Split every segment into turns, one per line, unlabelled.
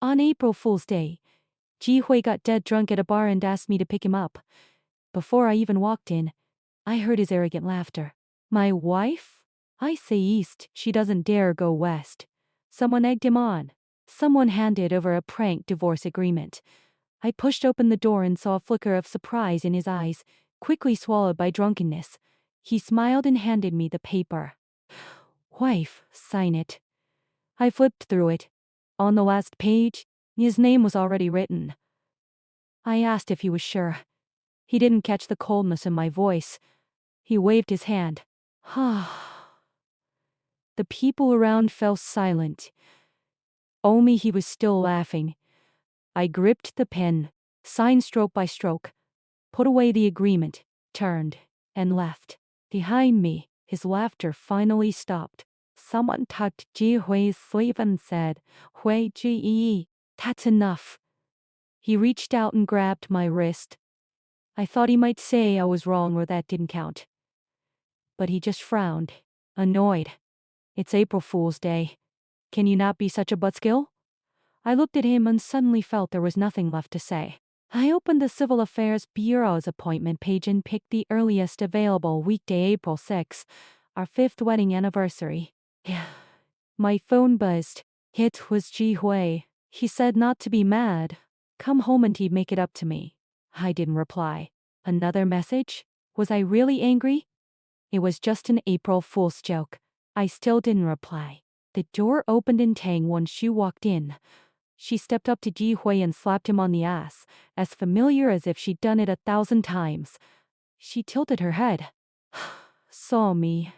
On April Fool's Day, Ji Hui got dead drunk at a bar and asked me to pick him up. Before I even walked in, I heard his arrogant laughter. My wife? I say east, she doesn't dare go west. Someone egged him on. Someone handed over a prank divorce agreement. I pushed open the door and saw a flicker of surprise in his eyes, quickly swallowed by drunkenness. He smiled and handed me the paper. Wife, sign it. I flipped through it. On the last page, his name was already written. I asked if he was sure. He didn't catch the coldness in my voice. He waved his hand. The people around fell silent. Only he was still laughing. I gripped the pen, signed stroke by stroke, put away the agreement, turned, and left. Behind me, his laughter finally stopped. Someone tugged Ji Hui's sleeve and said, Hui Ji, that's enough. He reached out and grabbed my wrist. I thought he might say I was wrong or that didn't count. But he just frowned, annoyed. It's April Fool's Day. Can you not be such a buzzkill? I looked at him and suddenly felt there was nothing left to say. I opened the Civil Affairs Bureau's appointment page and picked the earliest available weekday, April 6, our 5th wedding anniversary. My phone buzzed. It was Ji Hui. He said not to be mad. Come home and he'd make it up to me. I didn't reply. Another message? Was I really angry? It was just an April Fool's joke. I still didn't reply. The door opened and Tang Wenshu walked in. She stepped up to Ji Hui and slapped him on the ass, as familiar as if she'd done it 1,000 times. She tilted her head, saw me,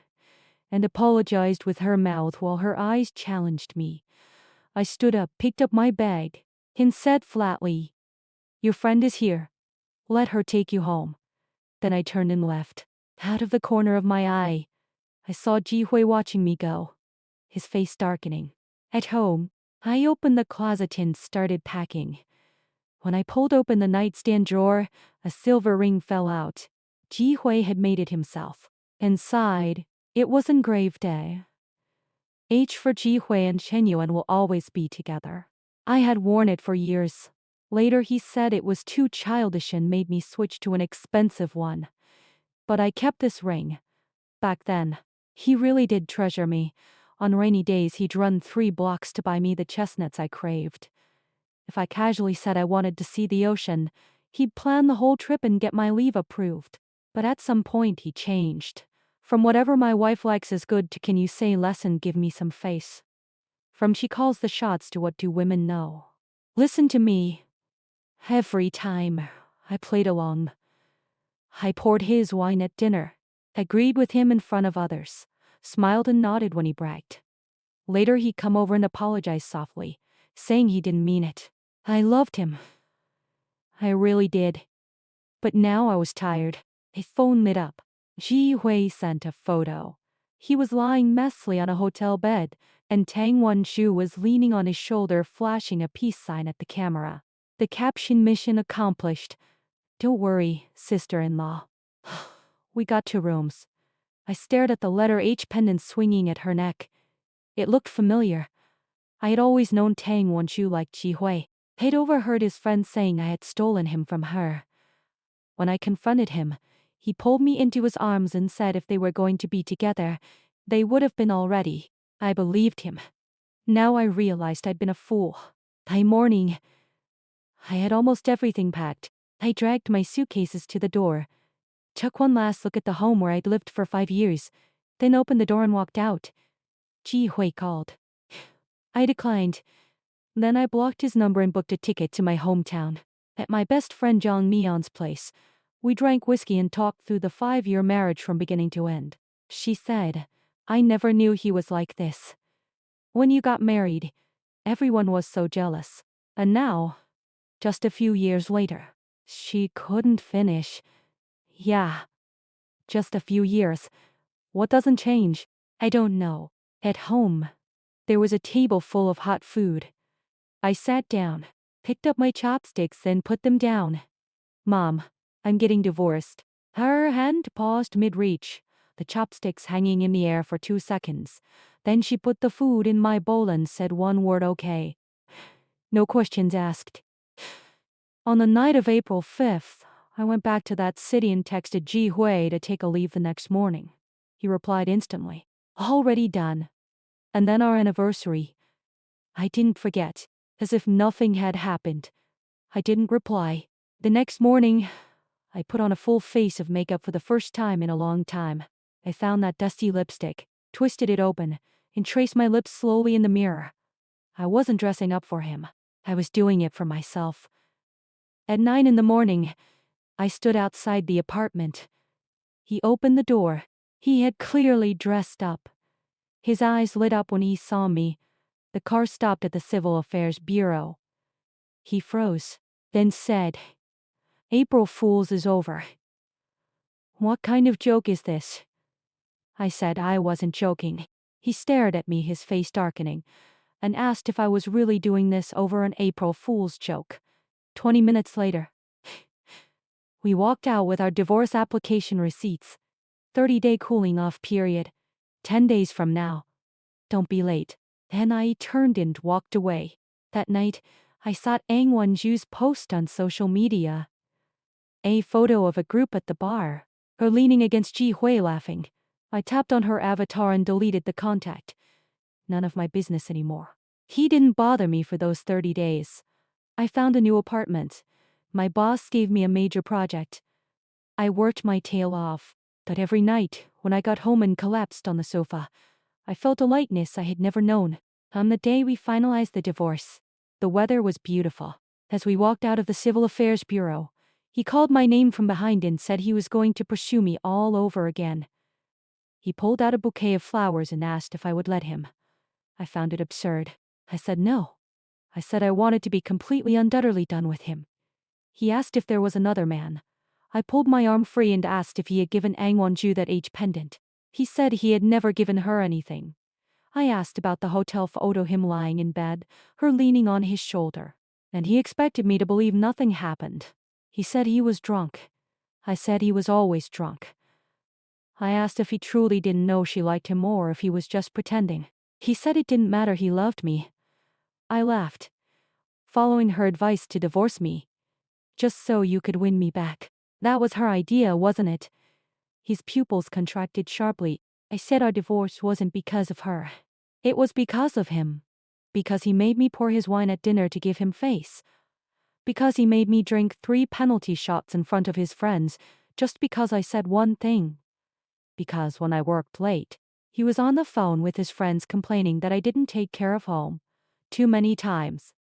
and apologized with her mouth while her eyes challenged me. I stood up, picked up my bag, and said flatly, Your friend is here. Let her take you home. Then I turned and left. Out of the corner of my eye, I saw Ji Hui watching me go, his face darkening. At home, I opened the closet and started packing. When I pulled open the nightstand drawer, a silver ring fell out. Ji Hui had made it himself. Inside, it was engraved H for Ji Hui and Chen Yuan will always be together. I had worn it for years. Later he said it was too childish and made me switch to an expensive one. But I kept this ring. Back then, he really did treasure me. On rainy days he'd run 3 blocks to buy me the chestnuts I craved. If I casually said I wanted to see the ocean, he'd plan the whole trip and get my leave approved. But at some point he changed. From whatever my wife likes is good to can you say less and give me some face. From she calls the shots to what do women know. Listen to me. Every time I played along. I poured his wine at dinner, agreed with him in front of others, smiled and nodded when he bragged. Later he'd come over and apologize softly, saying he didn't mean it. I loved him. I really did. But now I was tired. His phone lit up. Ji Hui sent a photo. He was lying messily on a hotel bed, and Tang Wenshu was leaning on his shoulder flashing a peace sign at the camera. The caption mission accomplished. Don't worry, sister-in-law. We got 2 rooms. I stared at the letter H pendant swinging at her neck. It looked familiar. I had always known Tang Wenshu like Ji Hui. I'd overheard his friends saying I had stolen him from her. When I confronted him, he pulled me into his arms and said if they were going to be together, they would have been already. I believed him. Now I realized I'd been a fool. By morning, I had almost everything packed. I dragged my suitcases to the door, took one last look at the home where I'd lived for 5 years, then opened the door and walked out. Ji Hui called. I declined. Then I blocked his number and booked a ticket to my hometown. At my best friend Zhang Mion's place, we drank whiskey and talked through the 5-year marriage from beginning to end. She said, I never knew he was like this. When you got married, everyone was so jealous. And now, just a few years later, she couldn't finish. Yeah, just a few years. What doesn't change? I don't know. At home, there was a table full of hot food. I sat down, picked up my chopsticks and put them down. Mom, I'm getting divorced. Her hand paused mid-reach, the chopsticks hanging in the air for 2 seconds. Then she put the food in my bowl and said one word, okay. No questions asked. On the night of April 5th, I went back to that city and texted Ji Hui to take a leave the next morning. He replied instantly, already done. And then our anniversary. I didn't forget, as if nothing had happened. I didn't reply. The next morning, I put on a full face of makeup for the first time in a long time. I found that dusty lipstick, twisted it open, and traced my lips slowly in the mirror. I wasn't dressing up for him. I was doing it for myself. At 9 in the morning, I stood outside the apartment. He opened the door. He had clearly dressed up. His eyes lit up when he saw me. The car stopped at the Civil Affairs Bureau. He froze, then said, April Fool's is over. What kind of joke is this? I said I wasn't joking. He stared at me, his face darkening, and asked if I was really doing this over an April Fool's joke. 20 minutes later, we walked out with our divorce application receipts. 30-day cooling off period. 10 days from now. Don't be late. Then I turned and walked away. That night, I saw Ang Wonju's post on social media. A photo of a group at the bar, her leaning against Ji Hui laughing. I tapped on her avatar and deleted the contact. None of my business anymore. He didn't bother me for those 30 days. I found a new apartment. My boss gave me a major project. I worked my tail off, but every night, when I got home and collapsed on the sofa, I felt a lightness I had never known. On the day we finalized the divorce, the weather was beautiful. As we walked out of the Civil Affairs Bureau, he called my name from behind and said he was going to pursue me all over again. He pulled out a bouquet of flowers and asked if I would let him. I found it absurd. I said no. I said I wanted to be completely and utterly done with him. He asked if there was another man. I pulled my arm free and asked if he had given Ang Wonju that H pendant. He said he had never given her anything. I asked about the hotel photo, him lying in bed, her leaning on his shoulder, and he expected me to believe nothing happened. He said he was drunk. I said he was always drunk. I asked if he truly didn't know she liked him or if he was just pretending. He said it didn't matter, he loved me. I laughed, following her advice to divorce me, just so you could win me back. That was her idea, wasn't it? His pupils contracted sharply. I said our divorce wasn't because of her. It was because of him. Because he made me pour his wine at dinner to give him face. Because he made me drink 3 penalty shots in front of his friends, just because I said one thing. Because when I worked late, he was on the phone with his friends complaining that I didn't take care of home. Too many times.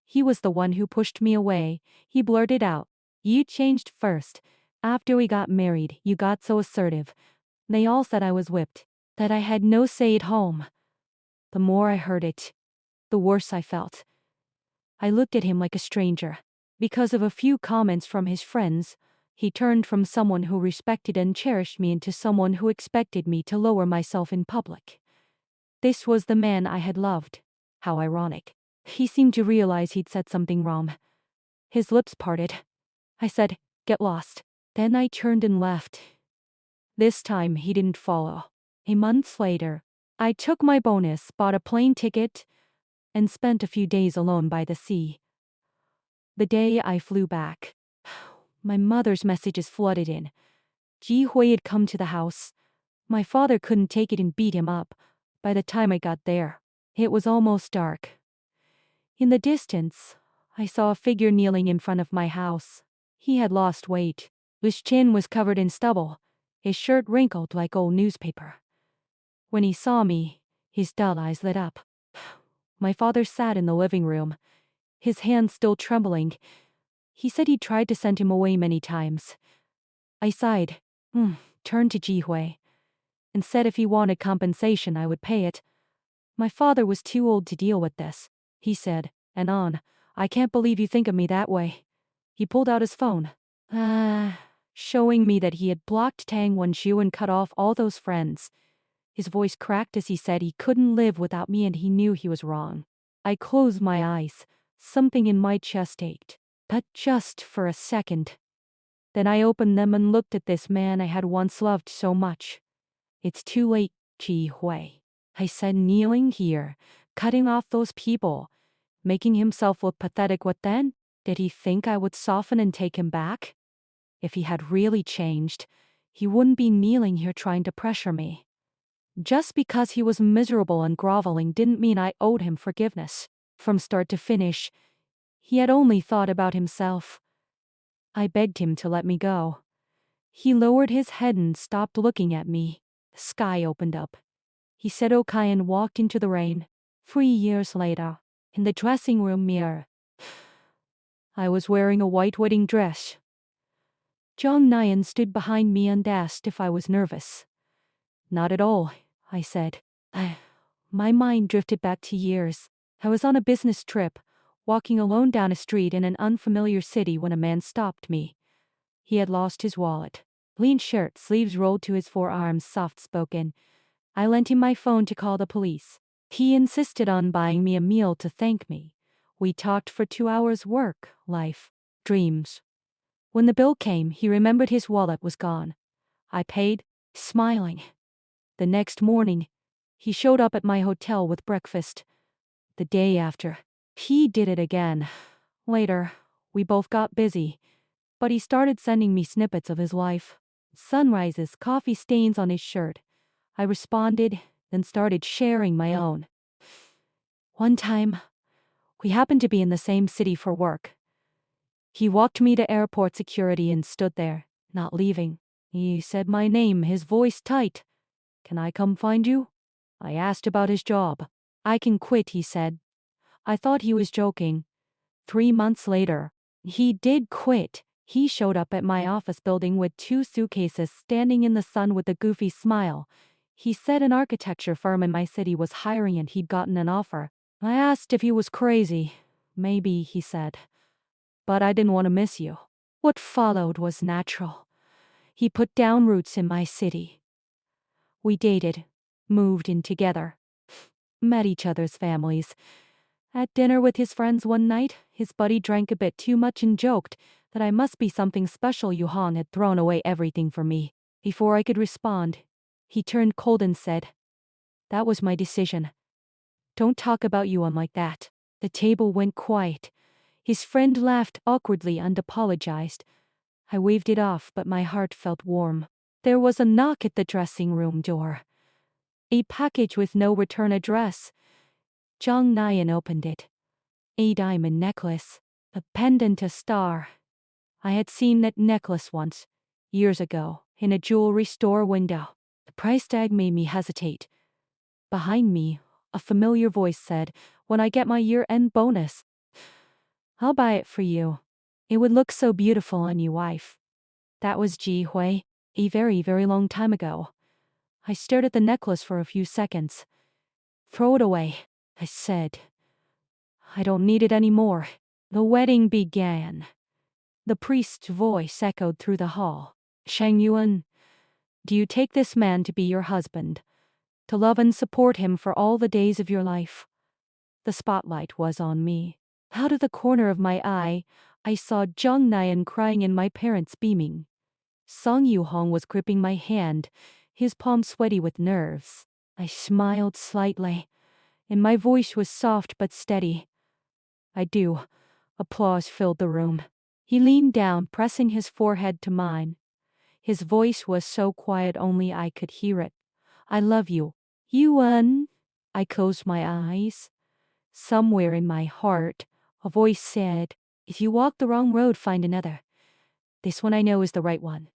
He was the one who pushed me away. He blurted out, "You changed first. After we got married, you got so assertive." They all said I was whipped, that I had no say at home. The more I heard it, the worse I felt. I looked at him like a stranger. Because of a few comments from his friends, he turned from someone who respected and cherished me into someone who expected me to lower myself in public. This was the man I had loved. How ironic. He seemed to realize he'd said something wrong. His lips parted. I said, "Get lost." Then I turned and left. This time he didn't follow. A month later, I took my bonus, bought a plane ticket, and spent a few days alone by the sea. The day I flew back, my mother's messages flooded in. Ji Hui had come to the house. My father couldn't take it and beat him up. By the time I got there, it was almost dark. In the distance, I saw a figure kneeling in front of my house. He had lost weight. His chin was covered in stubble, his shirt wrinkled like old newspaper. When he saw me, his dull eyes lit up. My father sat in the living room, his hands still trembling. He said he'd tried to send him away many times. I sighed, turned to Ji Hui, and said if he wanted compensation, I would pay it. My father was too old to deal with this, he said, and on. I can't believe you think of me that way. He pulled out his phone, showing me that he had blocked Tang Wonju and cut off all those friends. His voice cracked as he said he couldn't live without me and he knew he was wrong. I closed my eyes. Something in my chest ached, but just for a second. Then I opened them and looked at this man I had once loved so much. "It's too late, Ji Hui," I said, kneeling here, cutting off those people. making himself look pathetic. What then? Did he think I would soften and take him back? If he had really changed, he wouldn't be kneeling here trying to pressure me. Just because he was miserable and groveling didn't mean I owed him forgiveness. From start to finish, he had only thought about himself. I begged him to let me go. He lowered his head and stopped looking at me. The sky opened up. He said okay and walked into the rain. 3 years later, in the dressing room mirror, I was wearing a white wedding dress. Jung Nyan stood behind me and asked if I was nervous. Not at all, I said. My mind drifted back to years. I was on a business trip, walking alone down a street in an unfamiliar city when a man stopped me. He had lost his wallet. Clean shirt, sleeves rolled to his forearms, soft-spoken. I lent him my phone to call the police. He insisted on buying me a meal to thank me. We talked for 2 hours: work, life, dreams. When the bill came, he remembered his wallet was gone. I paid, smiling. The next morning, he showed up at my hotel with breakfast. The day after, he did it again. Later, we both got busy, but he started sending me snippets of his life. Sunrises, coffee stains on his shirt. I responded, then started sharing my own. One time, we happened to be in the same city for work. He walked me to airport security and stood there, not leaving. He said my name, his voice tight. Can I come find you? I asked about his job. I can quit, he said. I thought he was joking. 3 months later, he did quit. He showed up at my office building with 2 suitcases, standing in the sun with a goofy smile. He said an architecture firm in my city was hiring and he'd gotten an offer. I asked if he was crazy. Maybe, he said. But I didn't want to miss you. What followed was natural. He put down roots in my city. We dated, moved in together, met each other's families. At dinner with his friends one night, his buddy drank a bit too much and joked that I must be something special. Yuhong had thrown away everything for me. Before I could respond, he turned cold and said, "That was my decision. Don't talk about Yuan like that." The table went quiet. His friend laughed awkwardly and apologized. I waved it off, but my heart felt warm. There was a knock at the dressing room door. A package with no return address. Zhang Nyan opened it. A diamond necklace. A pendant, a star. I had seen that necklace once, years ago, in a jewelry store window. The price tag made me hesitate. Behind me, a familiar voice said, "When I get my year-end bonus, I'll buy it for you. It would look so beautiful on you, wife." That was Ji Hui, a very, very long time ago. I stared at the necklace for a few seconds. "Throw it away," I said. "I don't need it anymore." The wedding began. The priest's voice echoed through the hall. "Sheng Yuan, do you take this man to be your husband, to love and support him for all the days of your life?" The spotlight was on me. Out of the corner of my eye, I saw Zhang Nyan crying and my parents beaming. Song Yuhong was gripping my hand, his palm sweaty with nerves. I smiled slightly, and my voice was soft but steady. "I do." Applause filled the room. He leaned down, pressing his forehead to mine. His voice was so quiet only I could hear it. "I love you, Yuan." I closed my eyes. Somewhere in my heart, a voice said, "If you walk the wrong road, find another. This one I know is the right one."